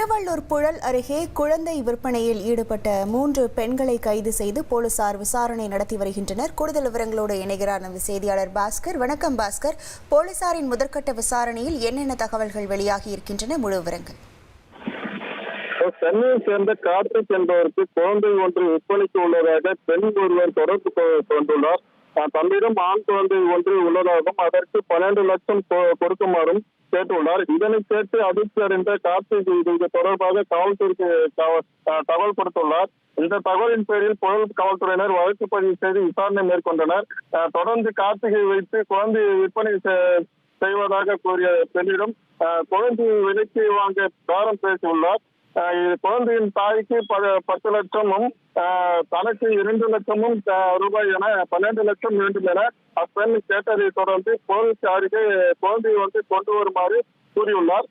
திருவள்ளூர் புழல் அருகே குழந்தை விற்பனையில் ஈடுபட்ட 3 பெண்களை கைது செய்து போலீசார் விசாரணை நடத்தி வருகின்றனர். கூடுதல் விவரங்களோடு இணைகிறார் நமது செய்தியாளர் பாஸ்கர். வணக்கம் பாஸ்கர். போலீசாரின் முதற்கட்ட விசாரணையில் என்னென்ன தகவல்கள் வெளியாகி இருக்கின்றன? முழு விவரங்கள். சென்னையை சேர்ந்த கார்த்திக் என்பவருக்கு குழந்தை ஒன்று விற்பனைக்கு உள்ளதாக பெண் ஒருவர் தொடர்பு கொண்டுள்ளார். தன்னிடம் ஆண் குழந்தை ஒன்று உள்ளதாகவும் அதற்கு 12 லட்சம் கொடுக்குமாறும் கேட்டுள்ளார். இதனை கேட்டு அதிர்ச்சி அடைந்த கார்த்திக் இது தொடர்பாக காவல்துறைக்கு தகவல் கொடுத்துள்ளார். இந்த தகவலின் பேரில் புழல் காவல்துறையினர் வழக்கு பதிவு செய்து விசாரணை மேற்கொண்டனர். தொடர்ந்து கார்த்திகை வைத்து குழந்தையை விற்பனை செய்வதாக கூறிய பெண்ணிடம் குழந்தையை விலைக்கு வாங்க பேரம் பேசியுள்ளார். குழந்தையின் தாய்க்கு 10 லட்சமும் தனக்கு 2 லட்சமும் ரூபாய் என 12 லட்சம் வேண்டும் என அப்பெண் கேட்டதை தொடர்ந்து போலீஸ் அருகே குழந்தையை கொண்டு வருமாறு கூறியுள்ளார்.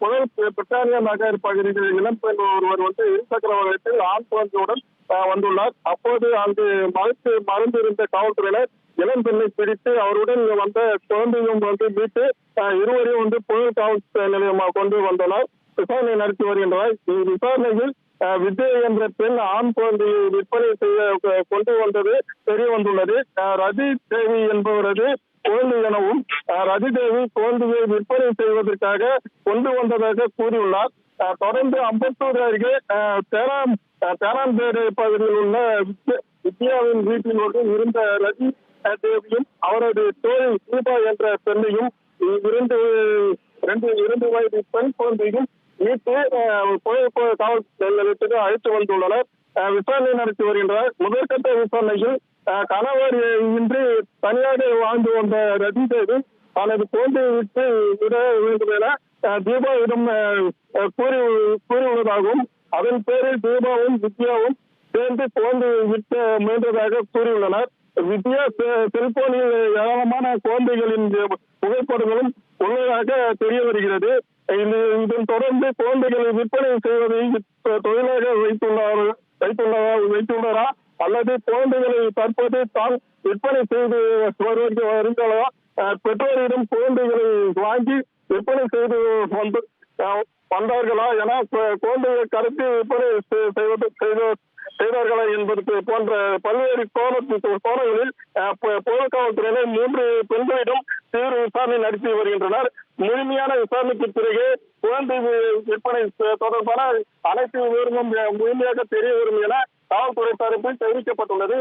புழல் பிரிட்டானியா நகர் பகுதியில் இளம்பெண் ஒருவர் இருசக்கர வாகனத்தில் ஆண் குழந்தையுடன் வந்துள்ளார். அப்போது அங்கு மறைந்து இருந்த காவல்துறையினர் இளம்பெண்ணை பிடித்து அவருடன் வந்த குழந்தையும் மீட்டு இருவரையும் புழல் காவல் நிலையமாக கொண்டு வந்தனர். விசாரணை நடத்தி வருகின்றனர். விசாரணையில் விஜய் என்ற பெண் ஆண் குழந்தையை விற்பனை செய்ய கொண்டு வந்தது தெரிய வந்துள்ளது. ரதி தேவி என்பவரது குழந்தை எனவும் ரதி தேவி குழந்தையை விற்பனை செய்வதற்காக கொண்டு வந்ததாக கூறியுள்ளார். தொடர்ந்து அம்பத்தூர் அருகே தேனாம்பேடு பகுதியில் உள்ள வித்யாவின் வீட்டில் இருந்த ரதி தேவியும் அவரது தோழி தீபா என்ற பெண்ணையும் 2 வயது பெண் குழந்தையும் மீட்டு காவல் நிலையத்துக்கு அழைத்து வந்துள்ளனர். விசாரணை நடத்தி வருகின்றனர். முதற்கட்ட விசாரணையில் கணவர் இன்றி தனியாக வாழ்ந்து வந்த ரதி தேவி தனது குழந்தையை விட்டு விட வேண்டும் என தீபாவிடம் கூறியுள்ளதாகவும் அதன் பேரில் தீபாவும் வித்யாவும் சேர்ந்து குழந்தையை விற்க முயன்றதாக கூறியுள்ளனர். வித்யா செல்போனில் ஏராளமான குழந்தைகளின் புகைப்படங்களும் உள்ளதாக தெரிய வருகிறது. இதன் தொடர்ந்து குழந்தைகளை விற்பனை செய்வதை தொழிலாக வைத்துள்ளாரா அல்லது குழந்தைகளை தற்போது தான் விற்பனை செய்து வருகிறாரா, பெற்றோரிடம் குழந்தைகளை வாங்கி விற்பனை செய்து வந்தார்களா என குழந்தைகளை கடத்தி விற்பனை செய்தார்களா என்பதற்கு போன்ற பல்வேறு கோணங்களில் புழல் காவல்துறையினர் 3 பெண்களிடம் தீவிர விசாரணை நடத்தி வருகின்றனர். முழுமையான விசாரணைக்கு பிறகு குழந்தை விற்பனை தொடர்பான அனைத்து விவரமும் முழுமையாக தெரிய வரும் என காவல்துறை தரப்பில் தெரிவிக்கப்பட்டுள்ளது.